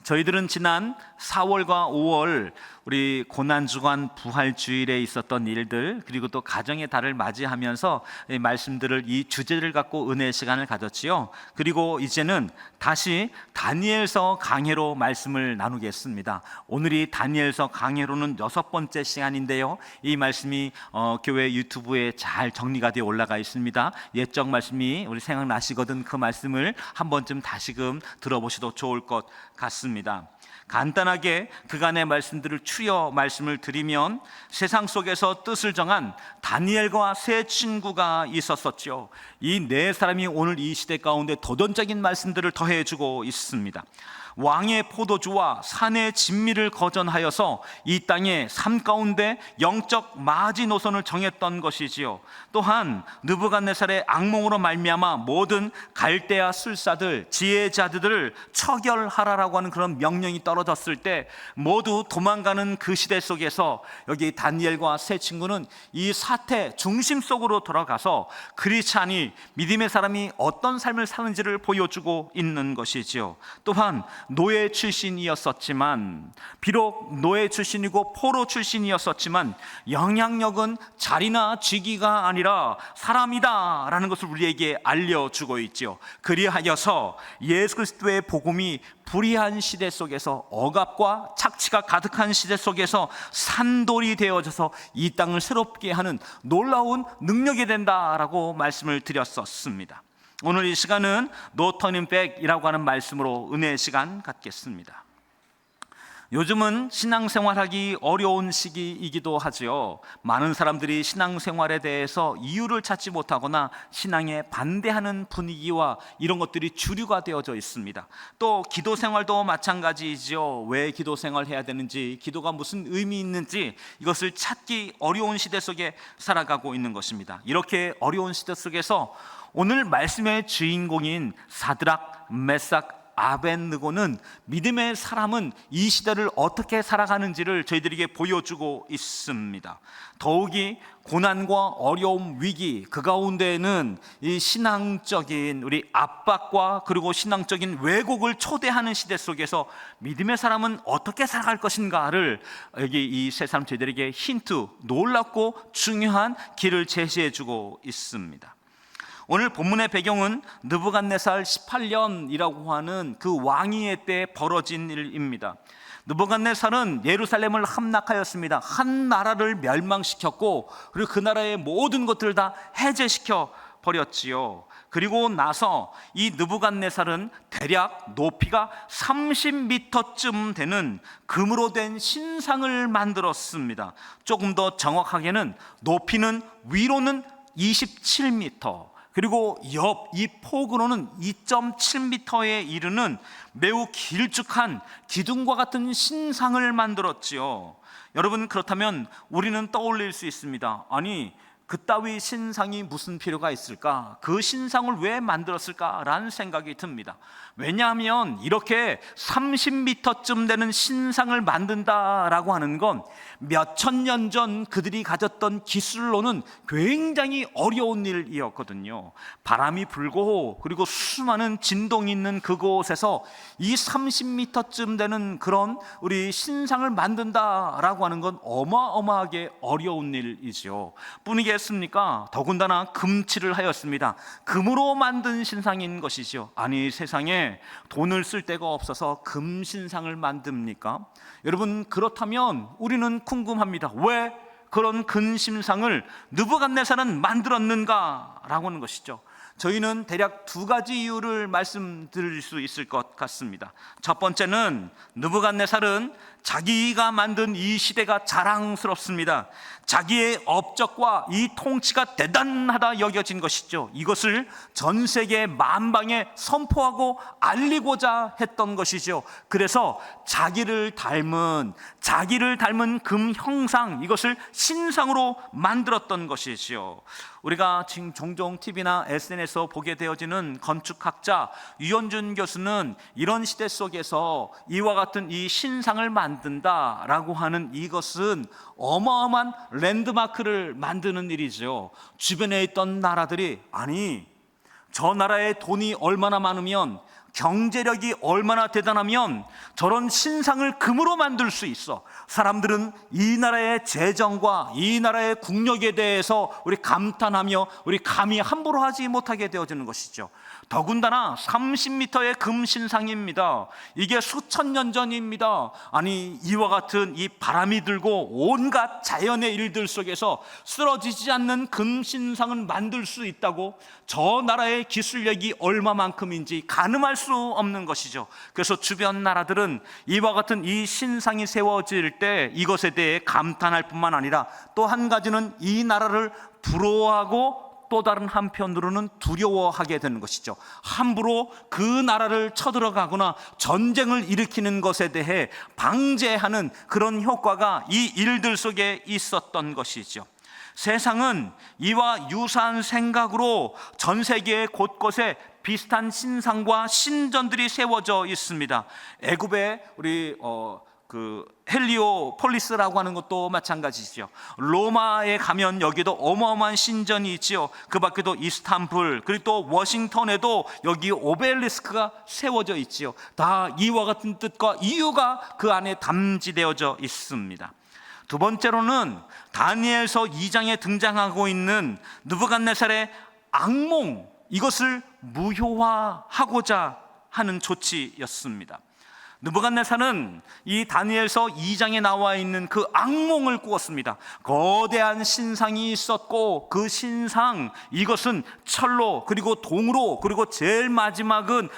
저희들은 지난 4월과 5월 우리 고난주간 부활주일에 있었던 일들, 그리고 또 가정의 달을 맞이하면서 이 말씀들을, 이 주제를 갖고 은혜의 시간을 가졌지요. 그리고 이제는 다시 다니엘서 강해로 말씀을 나누겠습니다. 오늘이 다니엘서 강해로는 6번째 시간인데요, 이 말씀이 교회 유튜브에 잘 정리가 되어 올라가 있습니다. 옛적 말씀이 우리 생각나시거든 그 말씀을 한 번쯤 다시금 들어보셔도 좋을 것 같습니다. 간단하게 그간의 말씀들을 추려 말씀을 드리면, 세상 속에서 뜻을 정한 다니엘과 세 친구가 있었었죠. 이 네 사람이 오늘 이 시대 가운데 도전적인 말씀들을 더해주고 있습니다. 왕의 포도주와 산의 진미를 거전하여서 이 땅의 삶 가운데 영적 마지노선을 정했던 것이지요. 또한 느부갓네살의 악몽으로 말미암아 모든 갈대아 술사들, 지혜자들을 처결하라라고 하는 그런 명령이 떨어졌을 때 모두 도망가는 그 시대 속에서 여기 다니엘과 세 친구는 이 사태 중심 속으로 들어가서 크리스찬이, 믿음의 사람이 어떤 삶을 사는지를 보여주고 있는 것이지요. 또한 노예 출신이었었지만, 비록 노예 출신이고 포로 출신이었었지만 영향력은 자리나 직위가 아니라 사람이다 라는 것을 우리에게 알려주고 있죠. 그리하여서 예수 그리스도의 복음이 불의한 시대 속에서, 억압과 착취가 가득한 시대 속에서 산돌이 되어져서 이 땅을 새롭게 하는 놀라운 능력이 된다라고 말씀을 드렸었습니다. 오늘 이 시간은 No Turning Back이라고 하는 말씀으로 은혜의 시간 갖겠습니다. 요즘은 신앙생활하기 어려운 시기이기도 하죠. 많은 사람들이 신앙생활에 대해서 이유를 찾지 못하거나 신앙에 반대하는 분위기와 이런 것들이 주류가 되어져 있습니다. 또 기도생활도 마찬가지이죠. 왜 기도생활 해야 되는지, 기도가 무슨 의미 있는지 이것을 찾기 어려운 시대 속에 살아가고 있는 것입니다. 이렇게 어려운 시대 속에서 오늘 말씀의 주인공인 사드락, 메삭, 아벳느고는, 믿음의 사람은 이 시대를 어떻게 살아가는지를 저희들에게 보여주고 있습니다. 더욱이 고난과 어려움, 위기, 그 가운데에는 이 신앙적인 우리 압박과 그리고 신앙적인 왜곡을 초대하는 시대 속에서 믿음의 사람은 어떻게 살아갈 것인가를 여기 이 세 사람 저희들에게 힌트, 놀랍고 중요한 길을 제시해주고 있습니다. 오늘 본문의 배경은 느부갓네살 18년이라고 하는 그 왕위의 때 벌어진 일입니다. 느부갓네살은 예루살렘을 함락하였습니다. 한 나라를 멸망시켰고, 그리고 그 나라의 모든 것들을 다 해제시켜 버렸지요. 그리고 나서 이 느부갓네살은 대략 높이가 30m쯤 되는 금으로 된 신상을 만들었습니다. 조금 더 정확하게는 높이는 위로는 27m, 그리고 옆 이 폭으로는 2.7m에 이르는 매우 길쭉한 기둥과 같은 신상을 만들었지요. 여러분, 그렇다면 우리는 떠올릴 수 있습니다. 아니, 그따위 신상이 무슨 필요가 있을까? 그 신상을 왜 만들었을까라는 생각이 듭니다. 왜냐하면 이렇게 30m쯤 되는 신상을 만든다라고 하는 건 몇천 년 전 그들이 가졌던 기술로는 굉장히 어려운 일이었거든요. 바람이 불고 그리고 수많은 진동이 있는 그곳에서 이 30m쯤 되는 그런 우리 신상을 만든다라고 하는 건 어마어마하게 어려운 일이죠. 뿐이겠습니까? 더군다나 금칠을 하였습니다. 금으로 만든 신상인 것이죠. 아니, 세상에 돈을 쓸 데가 없어서 금신상을 만듭니까? 여러분, 그렇다면 우리는 궁금합니다. 왜 그런 금신상을 느부갓네살은 만들었는가? 라고 하는 것이죠. 저희는 대략 두 가지 이유를 말씀드릴 수 있을 것 같습니다. 첫 번째는 느부갓네살은 자기가 만든 이 시대가 자랑스럽습니다. 자기의 업적과 이 통치가 대단하다 여겨진 것이죠. 이것을 전 세계 만방에 선포하고 알리고자 했던 것이죠. 그래서 자기를 닮은 금 형상, 이것을 신상으로 만들었던 것이죠. 우리가 지금 종종 TV나 SNS에서 보게 되어지는 건축학자 유현준 교수는 이런 시대 속에서 이와 같은 이 신상을 만든다라고 하는 이것은 어마어마한 랜드마크를 만드는 일이죠. 주변에 있던 나라들이, 아니, 저 나라에 돈이 얼마나 많으면 경제력이 얼마나 대단하면 저런 신상을 금으로 만들 수 있어. 사람들은 이 나라의 재정과 이 나라의 국력에 대해서 우리 감탄하며 우리 감히 함부로 하지 못하게 되어지는 것이죠. 더군다나 30m의 금 신상입니다. 이게 수천 년 전입니다. 아니, 이와 같은 이 바람이 들고 온갖 자연의 일들 속에서 쓰러지지 않는 금 신상을 만들 수 있다고? 저 나라의 기술력이 얼마만큼인지 가늠할 수 없는 것이죠. 그래서 주변 나라들은 이와 같은 이 신상이 세워질 때 이것에 대해 감탄할 뿐만 아니라 또 한 가지는 이 나라를 부러워하고 또 다른 한편으로는 두려워하게 되는 것이죠. 함부로 그 나라를 쳐들어가거나 전쟁을 일으키는 것에 대해 방제하는 그런 효과가 이 일들 속에 있었던 것이죠. 세상은 이와 유사한 생각으로 전 세계 곳곳에 비슷한 신상과 신전들이 세워져 있습니다. 애굽에 우리 헬리오폴리스라고 하는 것도 마찬가지죠. 로마에 가면 여기도 어마어마한 신전이 있지요. 그 밖에도 이스탄불, 그리고 또 워싱턴에도 여기 오벨리스크가 세워져 있지요. 다 이와 같은 뜻과 이유가 그 안에 담지되어져 있습니다. 두 번째로는 다니엘서 2장에 등장하고 있는 느부갓네살의 악몽, 이것을 무효화하고자 하는 조치였습니다. 느부갓네살은 이 다니엘서 2장에 나와 있는 그 악몽을 꾸었습니다. 거대한 신상이 있었고 그 신상, 이것은 철로 그리고 동으로, 그리고 제일 마지막은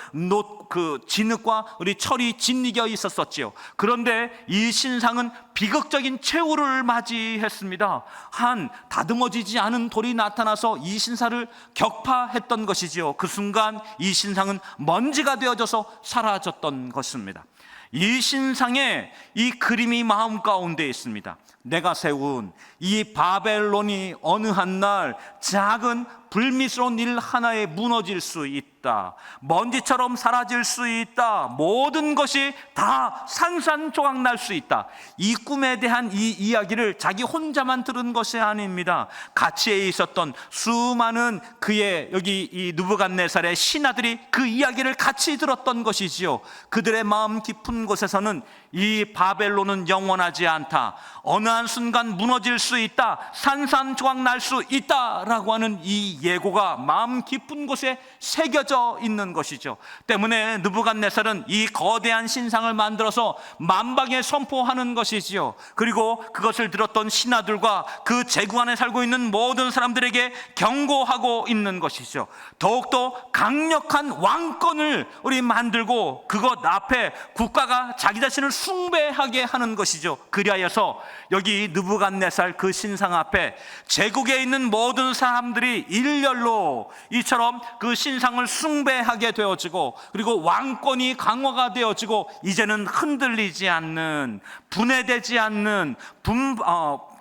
진흙과 우리 철이 짓이겨 있었었지요. 그런데 이 신상은 비극적인 최후를 맞이했습니다. 한 다듬어지지 않은 돌이 나타나서 이 신사를 격파했던 것이지요. 그 순간 이 신상은 먼지가 되어져서 사라졌던 것입니다. 이 신상에 이 그림이 마음 가운데 있습니다. 내가 세운 이 바벨론이 어느 한 날 작은 불미스러운 일 하나에 무너질 수 있다. 먼지처럼 사라질 수 있다. 모든 것이 다 산산조각 날 수 있다. 이 꿈에 대한 이 이야기를 자기 혼자만 들은 것이 아닙니다. 같이 있었던 수많은 그의 여기 이 느부갓네살의 신하들이 그 이야기를 같이 들었던 것이지요. 그들의 마음 깊은 곳에서는 이 바벨론은 영원하지 않다. 어느 한 순간 무너질 수 있다. 산산조각 날 수 있다라고 하는 이 예고가 마음 깊은 곳에 새겨져 있는 것이죠. 때문에 느부갓네살은 이 거대한 신상을 만들어서 만방에 선포하는 것이지요. 그리고 그것을 들었던 신하들과 그 제국 안에 살고 있는 모든 사람들에게 경고하고 있는 것이죠. 더욱더 강력한 왕권을 우리 만들고 그것 앞에 국가가 자기 자신을 숭배하게 하는 것이죠. 그리하여서 여기 느부갓네살 그 신상 앞에 제국에 있는 모든 사람들이 일렬로 이처럼 그 신상을 숭배하게 되어지고, 그리고 왕권이 강화가 되어지고, 이제는 흔들리지 않는, 분해되지 않는,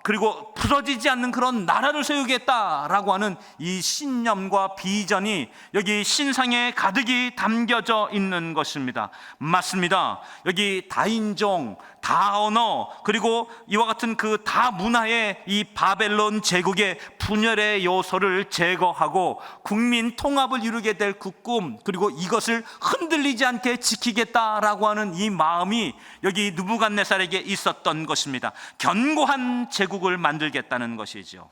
그리고 부서지지 않는 그런 나라를 세우겠다라고 하는 이 신념과 비전이 여기 신상에 가득히 담겨져 있는 것입니다. 맞습니다. 여기 다인종, 다언어, 그리고 이와 같은 그 다문화의 이 바벨론 제국의 분열의 요소를 제거하고 국민 통합을 이루게 될 그 꿈, 그리고 이것을 흔들리지 않게 지키겠다라고 하는 이 마음이 여기 느부갓네살에게 있었던 것입니다. 견고한 제국을 만들겠다는 것이죠.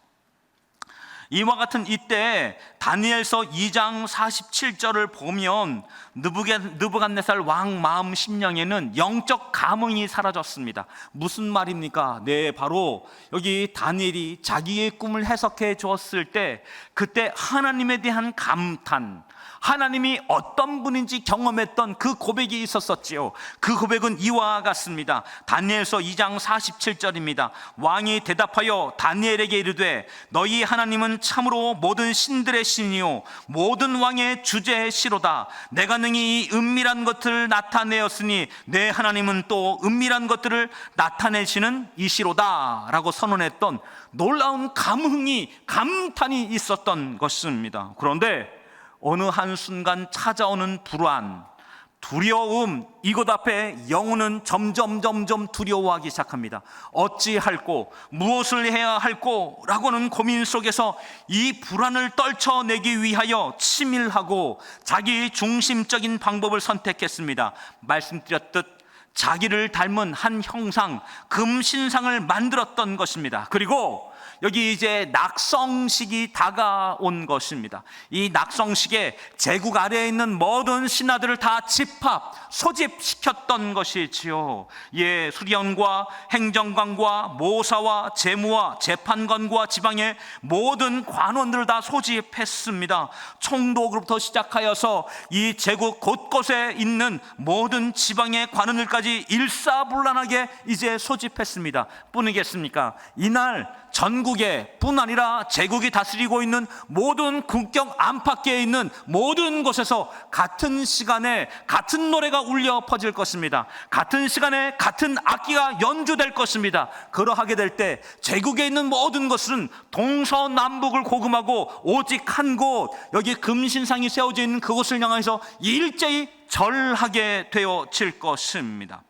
이와 같은 이때 다니엘서 2장 47절을 보면 느부갓네살 왕 마음 심령에는 영적 감흥이 사라졌습니다. 무슨 말입니까? 네, 바로 여기 다니엘이 자기의 꿈을 해석해 주었을 때 그때 하나님에 대한 감탄, 하나님이 어떤 분인지 경험했던 그 고백이 있었었지요. 그 고백은 이와 같습니다. 다니엘서 2장 47절입니다. 왕이 대답하여 다니엘에게 이르되 너희 하나님은 참으로 모든 신들의 신이요 모든 왕의 주제의 시로다. 내가 능히 이 은밀한 것들을 나타내었으니 내 하나님은 또 은밀한 것들을 나타내시는 이시로다 라고 선언했던 놀라운 감탄이 있었던 것입니다. 그런데 어느 한순간 찾아오는 불안, 두려움, 이곳 앞에 영혼은 점점 두려워하기 시작합니다. 어찌할꼬, 무엇을 해야 할꼬 라고는 고민 속에서 이 불안을 떨쳐내기 위하여 치밀하고 자기 중심적인 방법을 선택했습니다. 말씀드렸듯 자기를 닮은 한 형상, 금신상을 만들었던 것입니다. 그리고 여기 이제 낙성식이 다가온 것입니다. 이 낙성식에 제국 아래에 있는 모든 신하들을 다 소집시켰던 것이지요. 예, 수련과 행정관과 모사와 재무와 재판관과 지방의 모든 관원들을 다 소집했습니다. 총독으로부터 시작하여서 이 제국 곳곳에 있는 모든 지방의 관원들까지 일사불란하게 이제 소집했습니다. 뿐이겠습니까? 이날 전국에 뿐 아니라 제국이 다스리고 있는 모든 국경 안팎에 있는 모든 곳에서 같은 시간에 같은 노래가 울려 퍼질 것입니다. 같은 시간에 같은 악기가 연주될 것입니다. 그러하게 될 때 제국에 있는 모든 것은 동서남북을 고금하고 오직 한 곳, 여기 금신상이 세워져 있는 그곳을 향해서 일제히 절하게 되어질 것입니다.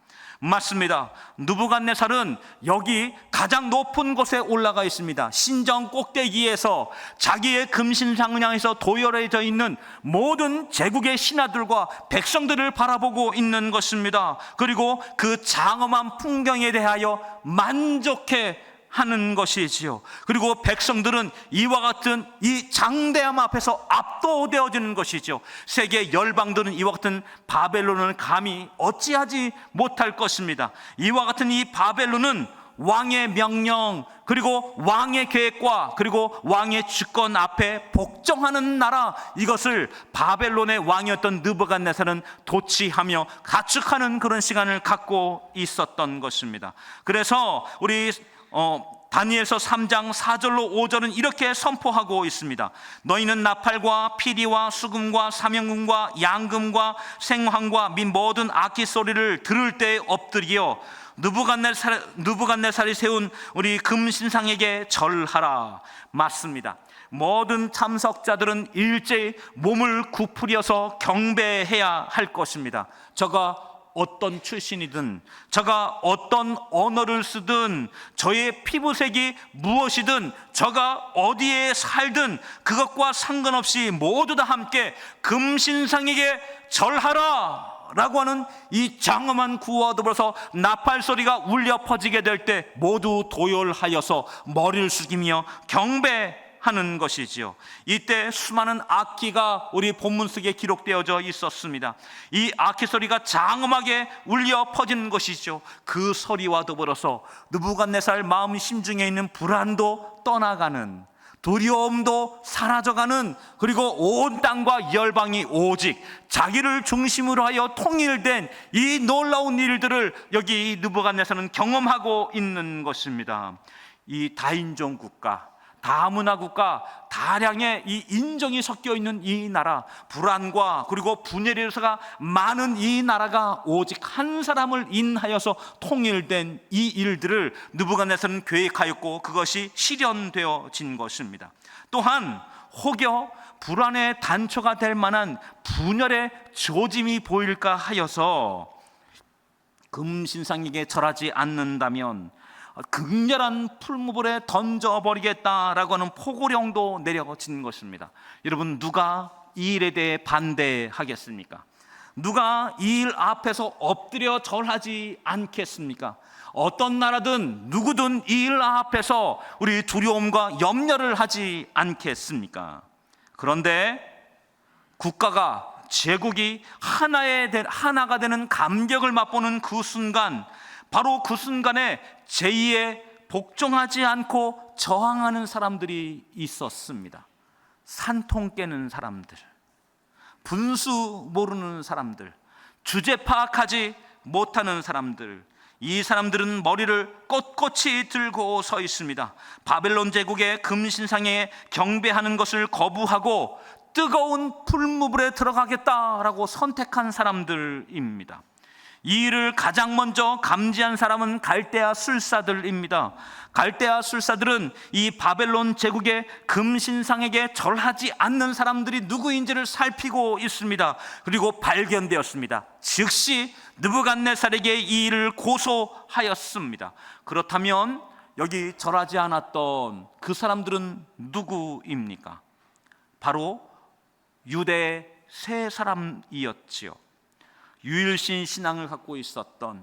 맞습니다. 느부갓네살은 여기 가장 높은 곳에 올라가 있습니다. 신정 꼭대기에서 자기의 금신상을 향해서 도열해져 있는 모든 제국의 신하들과 백성들을 바라보고 있는 것입니다. 그리고 그 장엄한 풍경에 대하여 만족해 하는 것이지요. 그리고 백성들은 이와 같은 이 장대함 앞에서 압도되어지는 것이죠. 세계 열방들은 이와 같은 바벨론을 감히 어찌하지 못할 것입니다. 이와 같은 이 바벨론은 왕의 명령, 그리고 왕의 계획과 그리고 왕의 주권 앞에 복종하는 나라, 이것을 바벨론의 왕이었던 느부갓네살은 도취하며 가축하는 그런 시간을 갖고 있었던 것입니다. 그래서 우리 다니엘서 3장 4절로 5절은 이렇게 선포하고 있습니다. 너희는 나팔과 피리와 수금과 사명금과 양금과 생황과 및 모든 악기 소리를 들을 때에 엎드리어 느부갓네살이 세운 우리 금신상에게 절하라. 맞습니다. 모든 참석자들은 일제히 몸을 굽으려서 경배해야 할 것입니다. 저가 어떤 출신이든, 저가 어떤 언어를 쓰든, 저의 피부색이 무엇이든, 저가 어디에 살든 그것과 상관없이 모두 다 함께 금신상에게 절하라 라고 하는 이 장엄한 구호와 더불어서 나팔 소리가 울려 퍼지게 될 때 모두 도열하여서 머리를 숙이며 경배하는 것이지요. 이때 수많은 악기가 우리 본문 속에 기록되어져 있었습니다. 이 악기 소리가 장엄하게 울려 퍼지는 것이죠. 그 소리와 더불어서 느부갓네살 마음 심중에 있는 불안도 떠나가는, 두려움도 사라져가는, 그리고 온 땅과 열방이 오직 자기를 중심으로 하여 통일된 이 놀라운 일들을 여기 느부갓네살은 경험하고 있는 것입니다. 이 다인종 국가, 다문화 국가, 다량의 이 인종이 섞여 있는 이 나라, 불안과 그리고 분열의 요소가 많은 이 나라가 오직 한 사람을 인하여서 통일된 이 일들을 느부갓네살은 계획하였고 그것이 실현되어진 것입니다. 또한 혹여 불안의 단초가 될 만한 분열의 조짐이 보일까 하여서 금신상에게 절하지 않는다면 극렬한 풀무불에 던져버리겠다라고 하는 포고령도 내려진 것입니다. 여러분, 누가 이 일에 대해 반대하겠습니까? 누가 이 일 앞에서 엎드려 절하지 않겠습니까? 어떤 나라든 누구든 이 일 앞에서 우리 두려움과 염려를 하지 않겠습니까? 그런데 국가가, 제국이 하나가 되는 감격을 맛보는 그 순간, 바로 그 순간에 제2에 복종하지 않고 저항하는 사람들이 있었습니다. 산통 깨는 사람들, 분수 모르는 사람들, 주제 파악하지 못하는 사람들, 이 사람들은 머리를 꼿꼿이 들고 서 있습니다. 바벨론 제국의 금신상에 경배하는 것을 거부하고 뜨거운 풀무불에 들어가겠다라고 선택한 사람들입니다. 이 일을 가장 먼저 감지한 사람은 갈대아 술사들입니다. 갈대아 술사들은 이 바벨론 제국의 금신상에게 절하지 않는 사람들이 누구인지를 살피고 있습니다. 그리고 발견되었습니다. 즉시 느부갓네살에게 이 일을 고소하였습니다. 그렇다면 여기 절하지 않았던 그 사람들은 누구입니까? 바로 유대의 세 사람이었지요. 유일신 신앙을 갖고 있었던,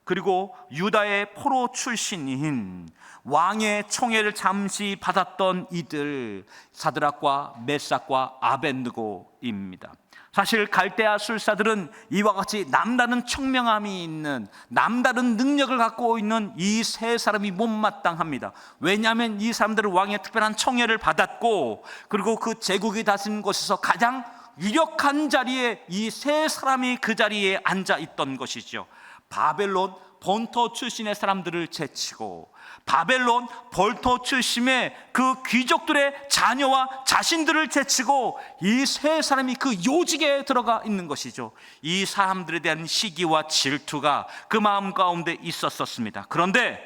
그리고 유다의 포로 출신인, 왕의 총애를 잠시 받았던 이들, 사드락과 메삭과 아벳느고입니다. 사실 갈대아 술사들은 이와 같이 남다른 청명함이 있는, 남다른 능력을 갖고 있는 이 세 사람이 못마땅합니다. 왜냐하면 이 사람들은 왕의 특별한 청애를 받았고, 그리고 그 제국이 다스린 곳에서 가장 유력한 자리에 이 세 사람이 그 자리에 앉아 있던 것이죠. 바벨론 본토 출신의 사람들을 제치고, 바벨론 본토 출신의 그 귀족들의 자녀와 자신들을 제치고, 이 세 사람이 그 요직에 들어가 있는 것이죠. 이 사람들에 대한 시기와 질투가 그 마음 가운데 있었습니다. 그런데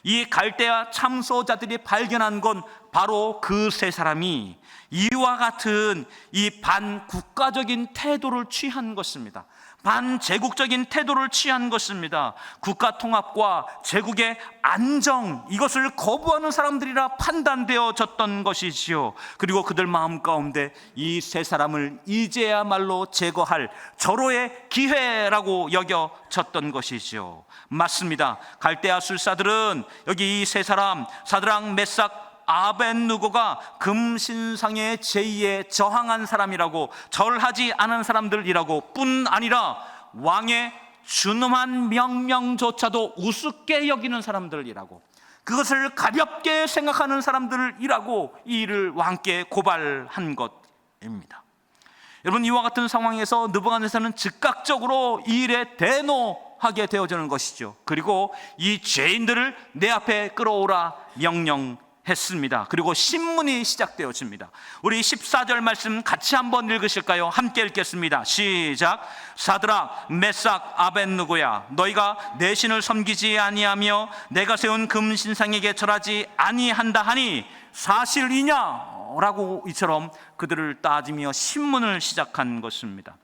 이 갈대아 참소자들이 발견한 건 바로 그 세 사람이 이와 같은 이 반국가적인 태도를 취한 것입니다. 반제국적인 태도를 취한 것입니다. 국가 통합과 제국의 안정, 이것을 거부하는 사람들이라 판단되어졌던 것이지요. 그리고 그들 마음 가운데 이 세 사람을 이제야말로 제거할 절호의 기회라고 여겨졌던 것이지요. 맞습니다. 갈대아 술사들은 여기 이 세 사람, 사드락, 메삭, 아벳느고가 금신상의 제의에 저항한 사람이라고, 절하지 않은 사람들이라고 뿐 아니라 왕의 준엄한 명령조차도 우습게 여기는 사람들이라고, 그것을 가볍게 생각하는 사람들이라고 이 일을 왕께 고발한 것입니다. 여러분, 이와 같은 상황에서 느부갓네살은 즉각적으로 이 일에 대노하게 되어지는 것이죠. 그리고 이 죄인들을 내 앞에 끌어오라 명령했습니다. 그리고 신문이 시작되어집니다. 우리 14절 말씀 같이 한번 읽으실까요? 함께 읽겠습니다. 시작. 사드락, 메삭, 아벳느고야, 너희가 내 신을 섬기지 아니하며 내가 세운 금신상에게 절하지 아니한다 하니 사실이냐? 라고 이처럼 그들을 따지며 신문을 시작한 것입니다.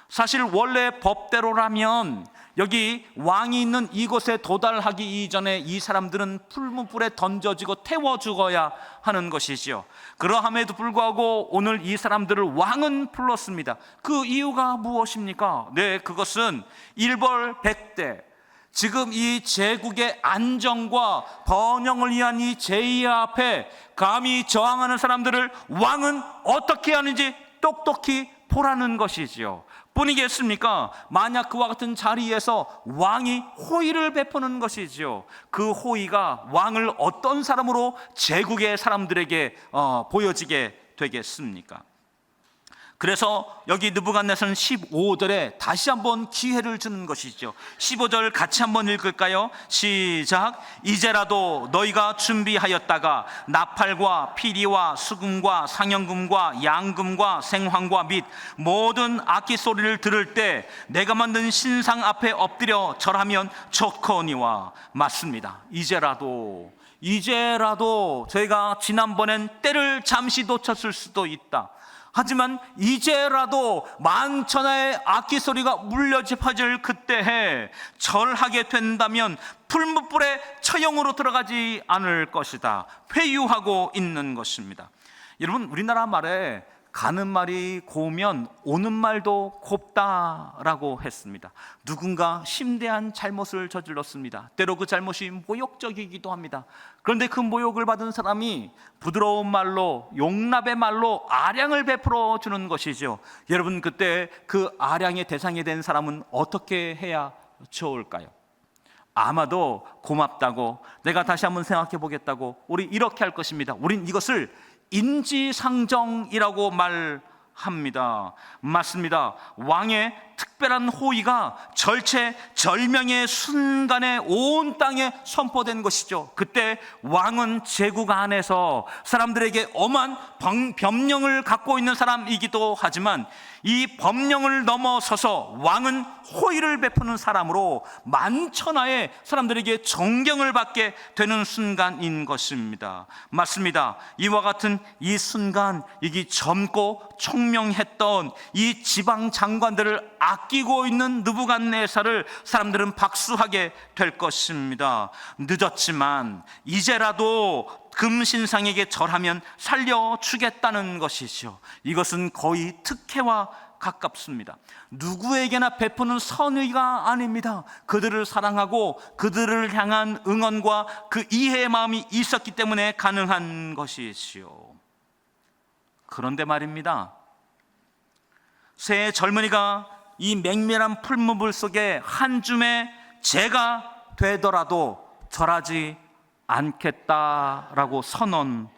사실 원래 법대로라면 여기 왕이 있는 이곳에 도달하기 이전에 이 사람들은 풀무불에 던져지고 태워 죽어야 하는 것이지요. 그러함에도 불구하고 오늘 이 사람들을 왕은 불렀습니다. 그 이유가 무엇입니까? 네, 그것은 일벌백대, 지금 이 제국의 안정과 번영을 위한 이 제의 앞에 감히 저항하는 사람들을 왕은 어떻게 하는지 똑똑히 보라는 것이지요. 뿐이겠습니까? 만약 그와 같은 자리에서 왕이 호의를 베푸는 것이지요. 그 호의가 왕을 어떤 사람으로 제국의 사람들에게 보여지게 되겠습니까? 그래서 여기 느부갓네살은 15절에 다시 한번 기회를 주는 것이죠. 15절 같이 한번 읽을까요? 시작. 이제라도 너희가 준비하였다가 나팔과 피리와 수금과 상영금과 양금과 생황과 및 모든 악기 소리를 들을 때 내가 만든 신상 앞에 엎드려 절하면 좋거니와. 맞습니다. 이제라도 저희가 지난번엔 때를 잠시 놓쳤을 수도 있다. 하지만 이제라도 만천하의 악기 소리가 울려 짚어질 그때에 절하게 된다면 풀무불에 처형으로 들어가지 않을 것이다. 회유하고 있는 것입니다. 여러분, 우리나라 말에 가는 말이 고우면 오는 말도 곱다라고 했습니다. 누군가 심대한 잘못을 저질렀습니다. 때로 그 잘못이 모욕적이기도 합니다. 그런데 그 모욕을 받은 사람이 부드러운 말로, 용납의 말로 아량을 베풀어 주는 것이죠. 여러분, 그때 그 아량의 대상이 된 사람은 어떻게 해야 좋을까요? 아마도 고맙다고, 내가 다시 한번 생각해 보겠다고, 우리 이렇게 할 것입니다. 우린 이것을 인지상정이라고 말합니다. 맞습니다. 왕의 특별한 호의가 절체절명의 순간에 온 땅에 선포된 것이죠. 그때 왕은 제국 안에서 사람들에게 엄한 법령을 갖고 있는 사람이기도 하지만 이 법령을 넘어서서 왕은 호의를 베푸는 사람으로 만천하에 사람들에게 존경을 받게 되는 순간인 것입니다. 맞습니다. 이와 같은 이 순간, 이게 젊고 총명했던 이 지방 장관들을 아끼고 있는 느부갓네살을 사람들은 박수하게 될 것입니다. 늦었지만 이제라도 금신상에게 절하면 살려주겠다는 것이죠. 이것은 거의 특혜와 가깝습니다. 누구에게나 베푸는 선의가 아닙니다. 그들을 사랑하고 그들을 향한 응원과 그 이해의 마음이 있었기 때문에 가능한 것이지요. 그런데 말입니다, 새 젊은이가 이 맹렬한 풀무불 속에 한 줌의 재가 되더라도 절하지 않겠다라고 선언했습니다.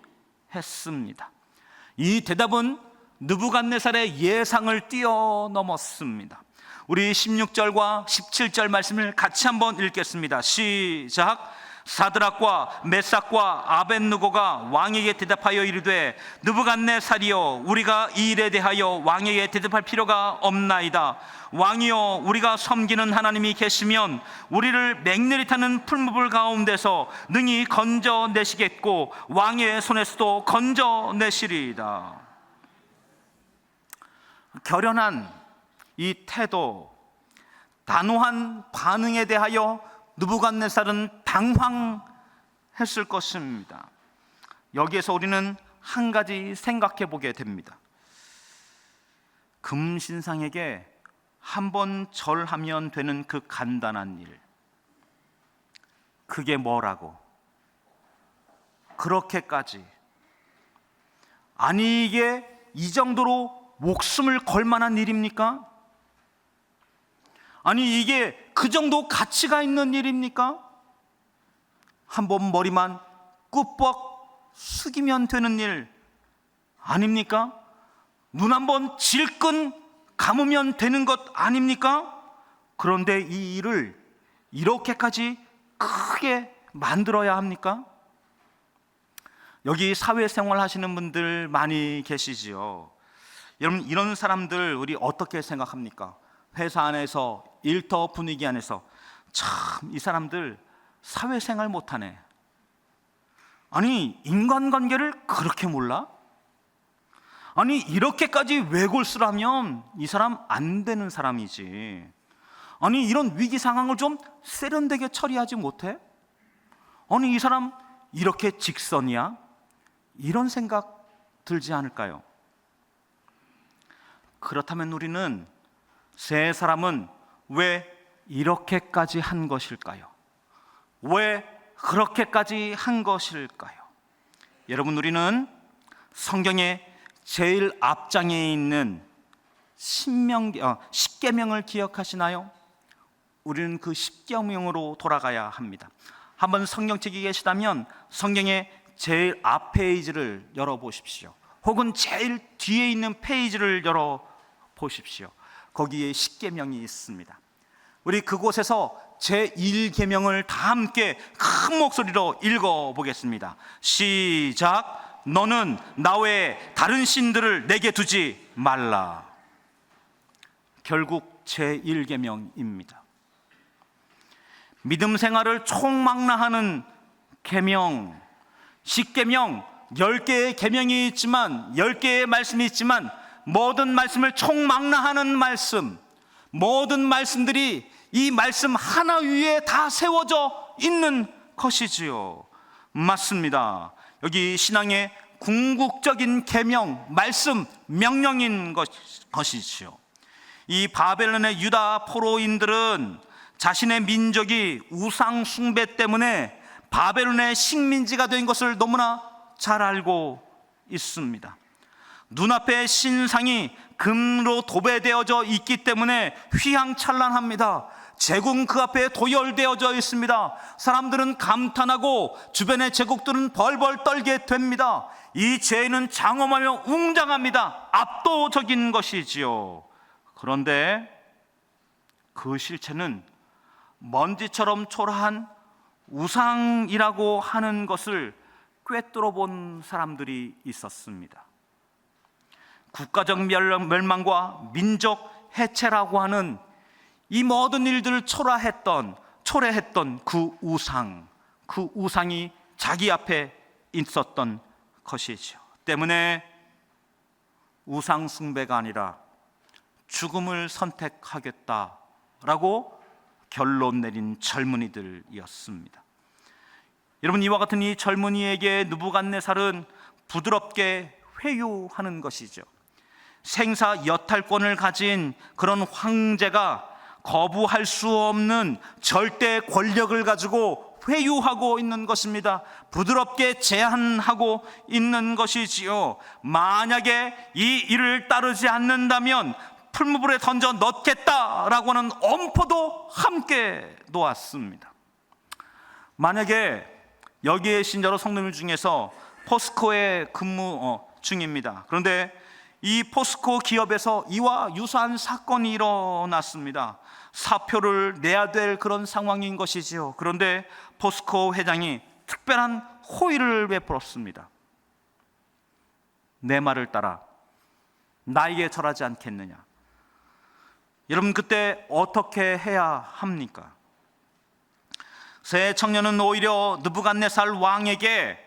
이 대답은 느부갓네살의 예상을 뛰어넘었습니다. 우리 16절과 17절 말씀을 같이 한번 읽겠습니다. 시작. 사드락과 메삭과 아벳느고가 왕에게 대답하여 이르되 느부갓네살이여, 우리가 이 일에 대하여 왕에게 대답할 필요가 없나이다. 왕이여, 우리가 섬기는 하나님이 계시면 우리를 맹렬히 타는 풀무불 가운데서 능히 건져내시겠고 왕의 손에서도 건져내시리이다. 결연한 이 태도, 단호한 반응에 대하여 느부갓네살은 당황했을 것입니다. 여기에서 우리는 한 가지 생각해 보게 됩니다. 금신상에게 한 번 절하면 되는 그 간단한 일, 그게 뭐라고? 그렇게까지, 아니 이게 이 정도로 목숨을 걸 만한 일입니까? 아니 이게 그 정도 가치가 있는 일입니까? 한번 머리만 꾸벅 숙이면 되는 일 아닙니까? 눈 한번 질끈 감으면 되는 것 아닙니까? 그런데 이 일을 이렇게까지 크게 만들어야 합니까? 여기 사회생활 하시는 분들 많이 계시지요. 여러분, 이런 사람들 우리 어떻게 생각합니까? 회사 안에서, 일터 분위기 안에서 참 이 사람들 사회생활 못하네. 아니 인간관계를 그렇게 몰라? 아니 이렇게까지 외골수라면 이 사람 안 되는 사람이지. 아니 이런 위기 상황을 좀 세련되게 처리하지 못해? 아니 이 사람 이렇게 직선이야? 이런 생각 들지 않을까요? 그렇다면 우리는 세 사람은 왜 이렇게까지 한 것일까요? 왜 그렇게까지 한 것일까요? 여러분, 우리는 성경의 제일 앞장에 있는 십계명을 기억하시나요? 우리는 그 십계명으로 돌아가야 합니다. 한번 성경책이 계시다면 성경의 제일 앞 페이지를 열어보십시오. 혹은 제일 뒤에 있는 페이지를 열어보십시오. 거기에 십계명이 있습니다. 우리 그곳에서 제1계명을 다 함께 큰 목소리로 읽어보겠습니다. 시작. 너는 나 외에 다른 신들을 내게 두지 말라. 결국 제1계명입니다. 믿음 생활을 총망라하는 계명, 십계명, 10개의 계명이 있지만, 10개의 말씀이 있지만 모든 말씀을 총망라하는 말씀, 모든 말씀들이 이 말씀 하나 위에 다 세워져 있는 것이지요. 맞습니다. 여기 신앙의 궁극적인 계명, 말씀, 명령인 것이지요. 이 바벨론의 유다 포로인들은 자신의 민족이 우상 숭배 때문에 바벨론의 식민지가 된 것을 너무나 잘 알고 있습니다. 눈앞에 신상이 금으로 도배되어져 있기 때문에 휘황찬란합니다. 제국은 그 앞에 도열되어져 있습니다. 사람들은 감탄하고 주변의 제국들은 벌벌 떨게 됩니다. 이 죄는 장엄하며 웅장합니다. 압도적인 것이지요. 그런데 그 실체는 먼지처럼 초라한 우상이라고 하는 것을 꿰뚫어 본 사람들이 있었습니다. 국가적 멸망과 민족 해체라고 하는 이 모든 일들을 초래했던 그 우상이 자기 앞에 있었던 것이죠. 때문에 우상 숭배가 아니라 죽음을 선택하겠다라고 결론 내린 젊은이들이었습니다. 여러분, 이와 같은 이 젊은이에게 느부갓네살은 부드럽게 회유하는 것이죠. 생사 여탈권을 가진 그런 황제가 거부할 수 없는 절대 권력을 가지고 회유하고 있는 것입니다. 부드럽게 제한하고 있는 것이지요. 만약에 이 일을 따르지 않는다면 풀무불에 던져 넣겠다라고 하는 엄포도 함께 놓았습니다. 만약에 여기에 신자로 성도님 중에서 포스코에 근무 중입니다. 그런데 이 포스코 기업에서 이와 유사한 사건이 일어났습니다. 사표를 내야 될 그런 상황인 것이지요. 그런데 포스코 회장이 특별한 호의를 베풀었습니다. 내 말을 따라 나에게 절하지 않겠느냐. 여러분, 그때 어떻게 해야 합니까? 새 청년은 오히려 느부갓네살 왕에게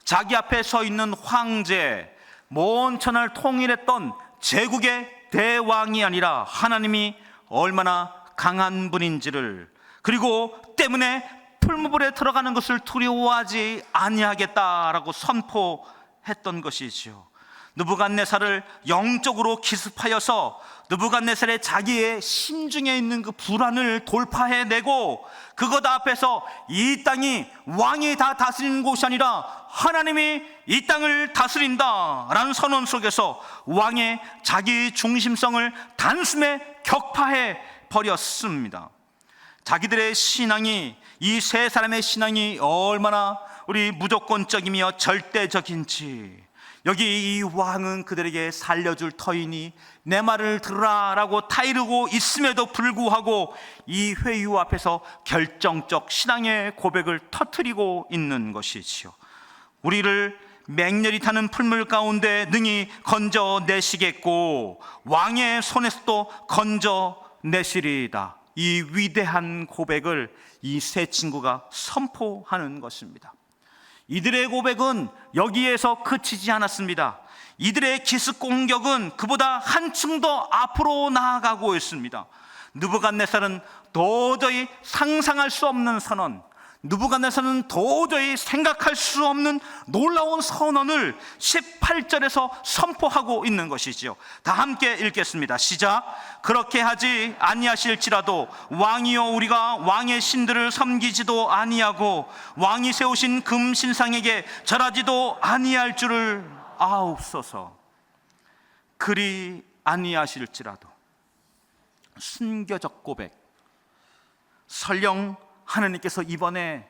자기 앞에 서 있는 황제, 먼 천하를 통일했던 제국의 대왕이 아니라 하나님이 얼마나 강한 분인지를, 그리고 때문에 풀무불에 들어가는 것을 두려워하지 아니하겠다라고 선포했던 것이지요. 느부갓네살을 영적으로 기습하여서 느부갓네살의 자기의 심중에 있는 그 불안을 돌파해내고 그것 앞에서 이 땅이 왕이 다 다스리는 곳이 아니라 하나님이 이 땅을 다스린다라는 선언 속에서 왕의 자기 중심성을 단숨에 격파해 버렸습니다. 자기들의 신앙이, 이 세 사람의 신앙이 얼마나 우리 무조건적이며 절대적인지, 여기 이 왕은 그들에게 살려줄 터이니 내 말을 들으라 라고 타이르고 있음에도 불구하고 이 회유 앞에서 결정적 신앙의 고백을 터뜨리고 있는 것이지요. 우리를 맹렬히 타는 풀물 가운데 능히 건져내시겠고 왕의 손에서도 건져내시리이다. 이 위대한 고백을 이 세 친구가 선포하는 것입니다. 이들의 고백은 여기에서 그치지 않았습니다. 이들의 기습 공격은 그보다 한층 더 앞으로 나아가고 있습니다. 느부갓네살은 도저히 상상할 수 없는 선언, 느부갓네살은 도저히 생각할 수 없는 놀라운 선언을 18절에서 선포하고 있는 것이지요. 다 함께 읽겠습니다. 시작. 그렇게 하지 아니하실지라도 왕이여 우리가 왕의 신들을 섬기지도 아니하고 왕이 세우신 금 신상에게 절하지도 아니할 줄을 아옵소서. 그리 아니하실지라도. 순교적 고백. 설령 하나님께서 이번에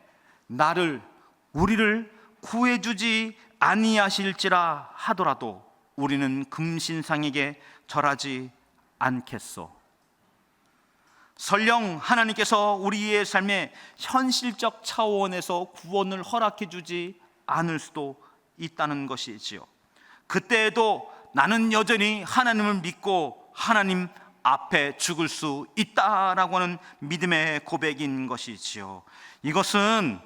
우리를 구해주지 아니하실지라 하더라도 우리는 금신상에게 절하지 않겠소. 설령 하나님께서 우리의 삶의 현실적 차원에서 구원을 허락해 주지 않을 수도 있다는 것이지요. 그때에도 나는 여전히 하나님을 믿고 하나님 앞에 죽을 수 있다라고 하는 믿음의 고백인 것이지요. 이것은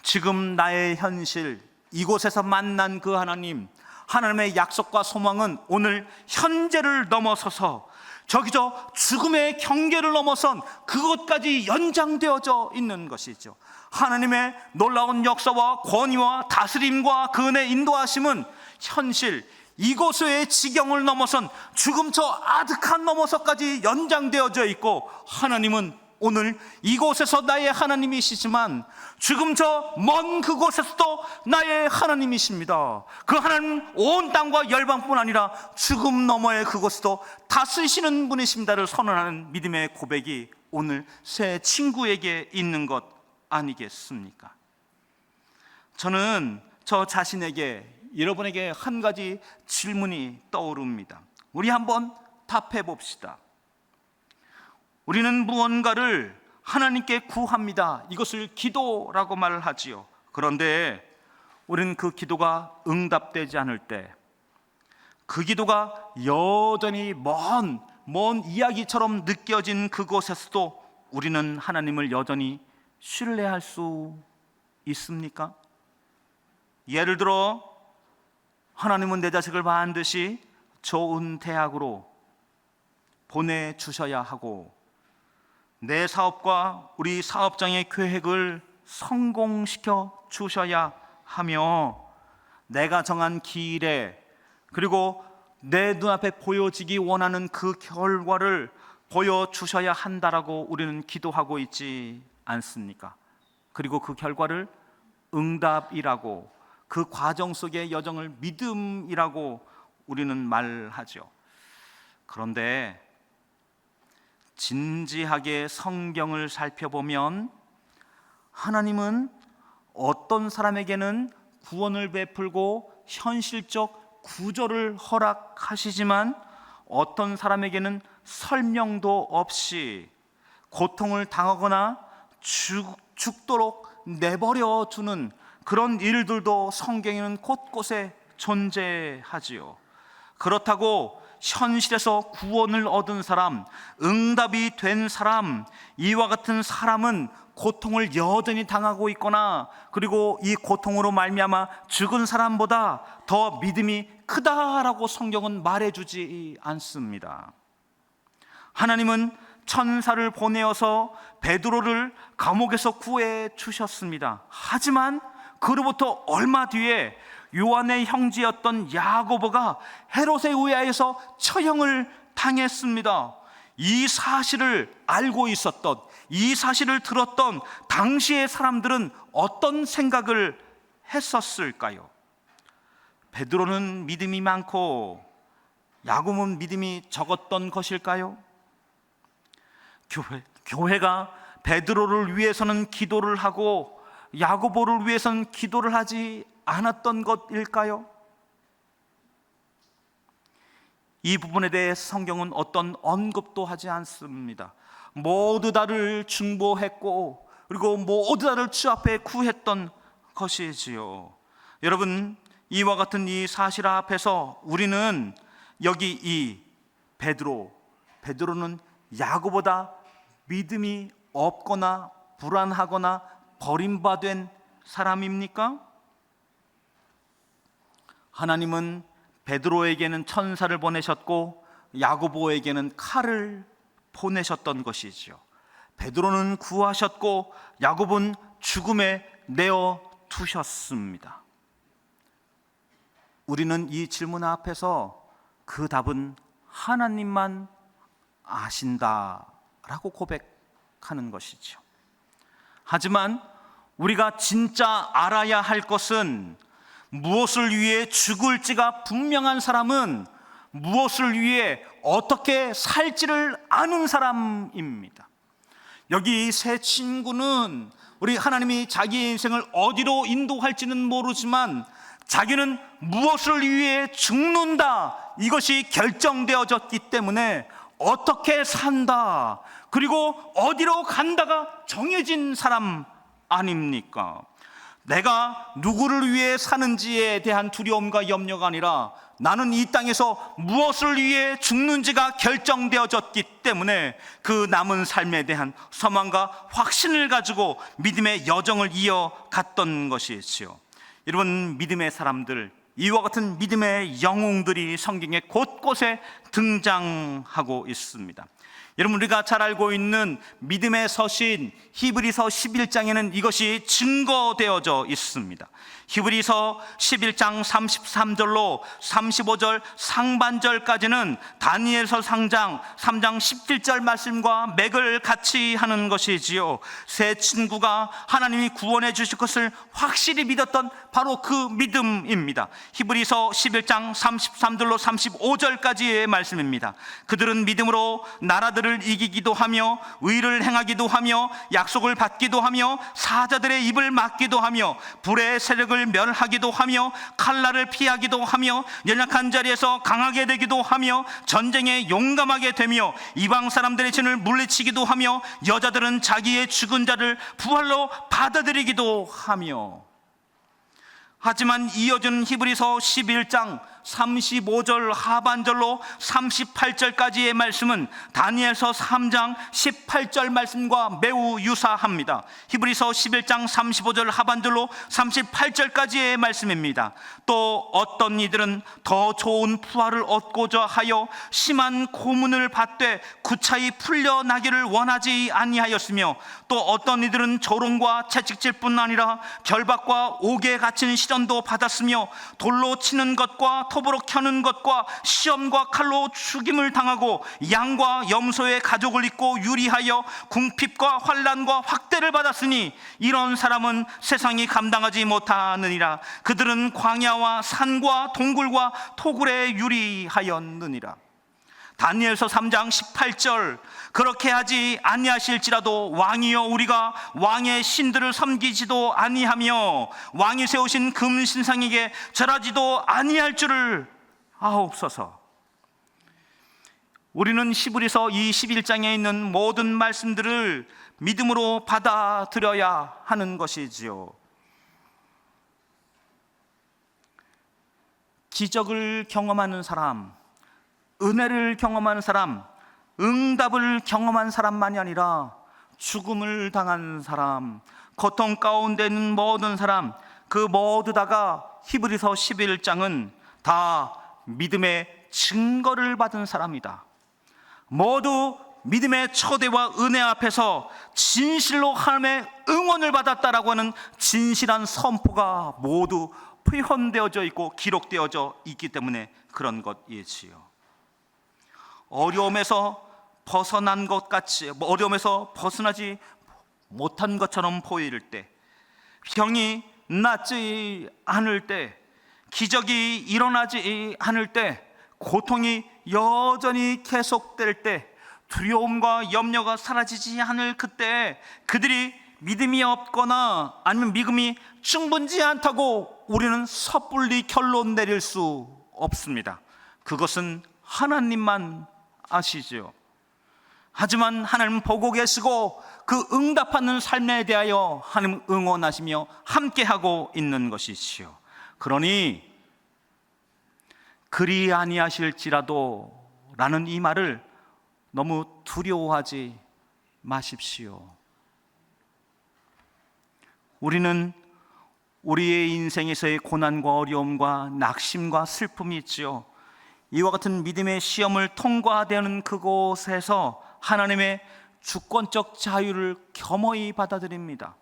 지금 나의 현실, 이곳에서 만난 그 하나님의 약속과 소망은 오늘 현재를 넘어서서 저기저 죽음의 경계를 넘어선 그것까지 연장되어져 있는 것이죠. 하나님의 놀라운 역사와 권위와 다스림과 그 은혜 인도하심은 현실, 이곳의 지경을 넘어선 죽음 저 아득한 넘어서까지 연장되어져 있고, 하나님은 오늘 이곳에서 나의 하나님이시지만 죽음 저 먼 그곳에서도 나의 하나님이십니다. 그 하나님 온 땅과 열방뿐 아니라 죽음 너머의 그곳에도 다스리시는 분이십니다를 선언하는 믿음의 고백이 오늘 새 친구에게 있는 것 아니겠습니까? 저는 저 자신에게, 여러분에게 한 가지 질문이 떠오릅니다. 우리 한번 답해 봅시다. 우리는 무언가를 하나님께 구합니다. 이것을 기도라고 말을 하지요. 그런데 우리는 그 기도가 응답되지 않을 때, 그 기도가 여전히 먼 이야기처럼 느껴진 그곳에서도 우리는 하나님을 여전히 신뢰할 수 있습니까? 예를 들어 하나님은 내 자식을 반드시 좋은 대학으로 보내주셔야 하고, 내 사업과 우리 사업장의 계획을 성공시켜 주셔야 하며, 내가 정한 길에, 그리고 내 눈앞에 보여지기 원하는 그 결과를 보여주셔야 한다라고 우리는 기도하고 있지 않습니까? 그리고 그 결과를 응답이라고, 그 과정 속의 여정을 믿음이라고 우리는 말하죠. 그런데 진지하게 성경을 살펴보면 하나님은 어떤 사람에게는 구원을 베풀고 현실적 구조를 허락하시지만 어떤 사람에게는 설명도 없이 고통을 당하거나 죽도록 내버려 두는 그런 일들도 성경에는 곳곳에 존재하지요. 그렇다고 현실에서 구원을 얻은 사람, 응답이 된 사람, 이와 같은 사람은 고통을 여전히 당하고 있거나, 그리고 이 고통으로 말미암아 죽은 사람보다 더 믿음이 크다라고 성경은 말해주지 않습니다. 하나님은 천사를 보내어서 베드로를 감옥에서 구해 주셨습니다. 하지만 그로부터 얼마 뒤에 요한의 형제였던 야고보가 헤롯에 의하여서 처형을 당했습니다. 이 사실을 알고 있었던, 이 사실을 들었던 당시의 사람들은 어떤 생각을 했었을까요? 베드로는 믿음이 많고 야고보는 믿음이 적었던 것일까요? 교회가 베드로를 위해서는 기도를 하고 야고보를 위해서는 기도를 하지 않았던 것일까요? 이 부분에 대해 성경은 어떤 언급도 하지 않습니다. 모두 다를 중보했고, 그리고 모두 다를 주 앞에 구했던 것이지요. 여러분, 이와 같은 이 사실 앞에서 우리는 여기 이 베드로는 야고보다 믿음이 없거나 불안하거나 버림받은 사람입니까? 하나님은 베드로에게는 천사를 보내셨고 야고보에게는 칼을 보내셨던 것이죠. 베드로는 구하셨고 야고보는 죽음에 내어 두셨습니다. 우리는 이 질문 앞에서 그 답은 하나님만 아신다라고 고백하는 것이죠. 하지만 우리가 진짜 알아야 할 것은 무엇을 위해 죽을지가 분명한 사람은 무엇을 위해 어떻게 살지를 아는 사람입니다. 여기 세 친구는 우리 하나님이 자기의 인생을 어디로 인도할지는 모르지만 자기는 무엇을 위해 죽는다, 이것이 결정되어졌기 때문에 어떻게 산다, 그리고 어디로 간다가 정해진 사람 아닙니까? 내가 누구를 위해 사는지에 대한 두려움과 염려가 아니라 나는 이 땅에서 무엇을 위해 죽는지가 결정되어졌기 때문에 그 남은 삶에 대한 소망과 확신을 가지고 믿음의 여정을 이어갔던 것이지요. 여러분, 믿음의 사람들, 이와 같은 믿음의 영웅들이 성경에 곳곳에 등장하고 있습니다. 여러분, 우리가 잘 알고 있는 믿음의 서신 히브리서 11장에는 이것이 증거되어져 있습니다. 히브리서 11장 33절로 35절 상반절까지는 다니엘서 3장 17절 말씀과 맥을 같이 하는 것이지요. 세 친구가 하나님이 구원해 주실 것을 확실히 믿었던 바로 그 믿음입니다. 히브리서 11장 33절로 35절까지의 말씀입니다. 그들은 믿음으로 나라들을 마귀를 이기기도 하며 의를 행하기도 하며 약속을 받기도 하며 사자들의 입을 막기도 하며 불의 세력을 멸하기도 하며 칼날을 피하기도 하며 연약한 자리에서 강하게 되기도 하며 전쟁에 용감하게 되며 이방 사람들의 진을 물리치기도 하며 여자들은 자기의 죽은 자를 부활로 받아들이기도 하며. 하지만 이어지는 히브리서 11장 35절 하반절로 38절까지의 말씀은 다니엘서 3장 18절 말씀과 매우 유사합니다. 히브리서 11장 35절 하반절로 38절까지의 말씀입니다. 또 어떤 이들은 더 좋은 부활을 얻고자 하여 심한 고문을 받되 구차히 풀려나기를 원하지 아니하였으며, 또 어떤 이들은 조롱과 채찍질뿐 아니라 결박과 옥에 갇힌 시련도 받았으며 돌로 치는 것과 톱으로 켜는 것과 시험과 칼로 죽임을 당하고 양과 염소의 가죽을 입고 유리하여 궁핍과 환난과 확대를 받았으니 이런 사람은 세상이 감당하지 못하느니라. 그들은 광야와 산과 동굴과 토굴에 유리하였느니라. 다니엘서 3장 18절, 그렇게 하지 아니하실지라도 왕이여 우리가 왕의 신들을 섬기지도 아니하며 왕이 세우신 금신상에게 절하지도 아니할 줄을 아옵소서. 우리는 히브리서 이 11장에 있는 모든 말씀들을 믿음으로 받아들여야 하는 것이지요. 기적을 경험하는 사람, 은혜를 경험한 사람, 응답을 경험한 사람만이 아니라 죽음을 당한 사람, 고통 가운데 있는 모든 사람, 그 모두 다가 히브리서 11장은 다 믿음의 증거를 받은 사람이다. 모두 믿음의 초대와 은혜 앞에서 진실로 하나님의 응원을 받았다라고 하는 진실한 선포가 모두 표현되어져 있고 기록되어져 있기 때문에 그런 것이지요. 어려움에서 벗어난 것 같이, 어려움에서 벗어나지 못한 것처럼 보일 때, 병이 낫지 않을 때, 기적이 일어나지 않을 때, 고통이 여전히 계속될 때, 두려움과 염려가 사라지지 않을 그때, 그들이 믿음이 없거나 아니면 믿음이 충분치 않다고 우리는 섣불리 결론 내릴 수 없습니다. 그것은 하나님만 아시죠. 하지만 하나님 보고 계시고 그 응답하는 삶에 대하여 하나님 응원하시며 함께하고 있는 것이지요. 그러니 그리 아니하실지라도 라는 이 말을 너무 두려워하지 마십시오. 우리는 우리의 인생에서의 고난과 어려움과 낙심과 슬픔이 있지요. 이와 같은 믿음의 시험을 통과되는 그곳에서 하나님의 주권적 자유를 겸허히 받아들입니다.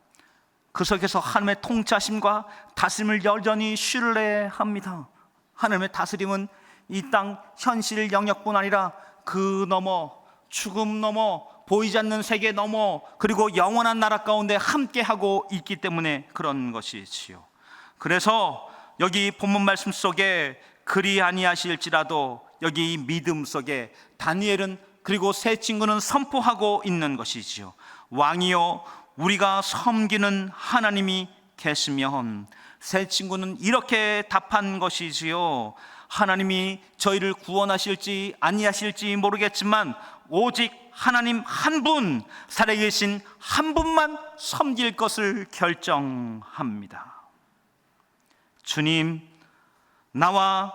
그 속에서 하나님의 통치하심과 다스림을 여전히 신뢰합니다. 하나님의 다스림은 이 땅 현실 영역뿐 아니라 그 너머, 죽음 너머, 보이지 않는 세계 너머, 그리고 영원한 나라 가운데 함께하고 있기 때문에 그런 것이지요. 그래서 여기 본문 말씀 속에 그리 아니하실지라도, 여기 이 믿음 속에 다니엘은 그리고 세 친구는 선포하고 있는 것이지요. 왕이여 우리가 섬기는 하나님이 계시면, 세 친구는 이렇게 답한 것이지요. 하나님이 저희를 구원하실지 아니하실지 모르겠지만 오직 하나님 한 분, 살아계신 한 분만 섬길 것을 결정합니다. 주님, 나와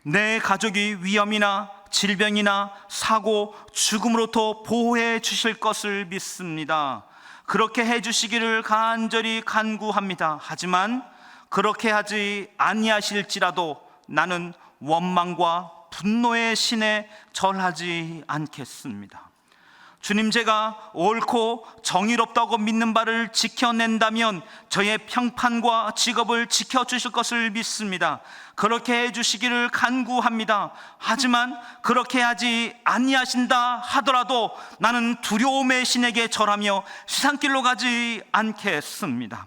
내 가족이 위험이나 질병이나 사고, 죽음으로부터 보호해 주실 것을 믿습니다. 그렇게 해 주시기를 간절히 간구합니다. 하지만 그렇게 하지 아니하실지라도 나는 원망과 분노의 신에 절하지 않겠습니다. 주님, 제가 옳고 정의롭다고 믿는 바를 지켜낸다면 저의 평판과 직업을 지켜주실 것을 믿습니다. 그렇게 해주시기를 간구합니다. 하지만 그렇게 하지 아니하신다 하더라도 나는 두려움의 신에게 절하며 세상길로 가지 않겠습니다.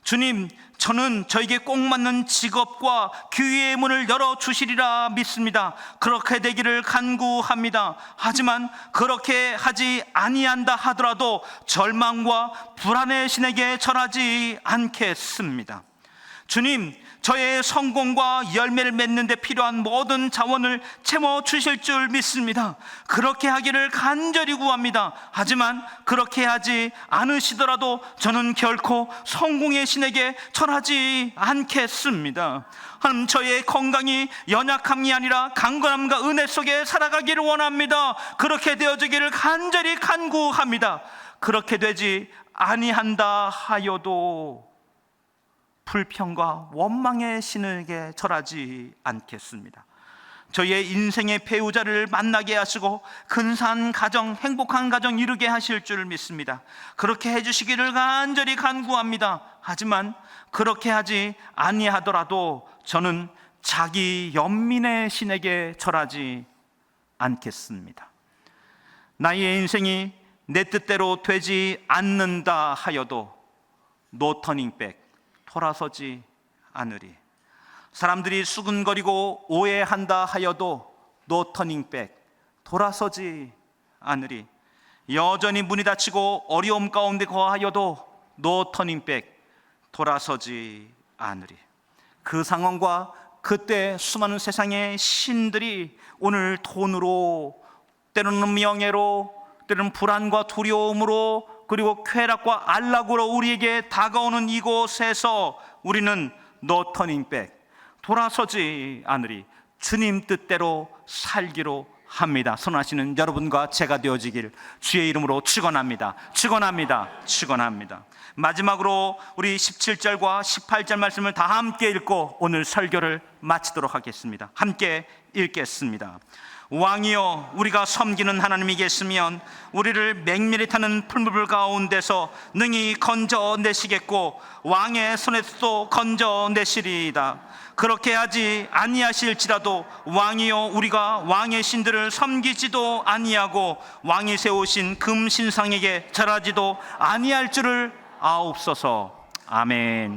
주님, 저는 저에게 꼭 맞는 직업과 기회의 문을 열어주시리라 믿습니다. 그렇게 되기를 간구합니다. 하지만 그렇게 하지 아니한다 하더라도 절망과 불안의 신에게 절하지 않겠습니다. 주님, 저의 성공과 열매를 맺는 데 필요한 모든 자원을 채워주실 줄 믿습니다. 그렇게 하기를 간절히 구합니다. 하지만 그렇게 하지 않으시더라도 저는 결코 성공의 신에게 절하지 않겠습니다. 하나님, 저의 건강이 연약함이 아니라 강건함과 은혜 속에 살아가기를 원합니다. 그렇게 되어지기를 간절히 간구합니다. 그렇게 되지 아니한다 하여도 불평과 원망의 신에게 절하지 않겠습니다. 저희의 인생의 배우자를 만나게 하시고 근사한 가정, 행복한 가정 이루게 하실 줄 믿습니다. 그렇게 해주시기를 간절히 간구합니다. 하지만 그렇게 하지 아니하더라도 저는 자기 연민의 신에게 절하지 않겠습니다. 나의 인생이 내 뜻대로 되지 않는다 하여도 노 터닝백, 돌아서지 않으리. 사람들이 수근거리고 오해한다 하여도 노 터닝백, 돌아서지 않으리. 여전히 문이 닫히고 어려움 가운데 거하여도 노 터닝백, 돌아서지 않으리. 그 상황과 그때 수많은 세상의 신들이 오늘 돈으로, 때로는 명예로, 때로는 불안과 두려움으로, 그리고 쾌락과 안락으로 우리에게 다가오는 이곳에서 우리는 노 터닝백, 돌아서지 않으리. 주님 뜻대로 살기로 합니다. 선하시는 여러분과 제가 되어지길 주의 이름으로 축원합니다. 축원합니다. 축원합니다. 마지막으로 우리 17절과 18절 말씀을 다 함께 읽고 오늘 설교를 마치도록 하겠습니다. 함께 읽겠습니다. 왕이여, 우리가 섬기는 하나님이 계시면 우리를 맹렬히 타는 풀무불 가운데서 능히 건져내시겠고 왕의 손에서도 건져내시리이다. 그렇게 하지 아니하실지라도 왕이여, 우리가 왕의 신들을 섬기지도 아니하고 왕이 세우신 금신상에게 절하지도 아니할 줄을 아옵소서. 아멘.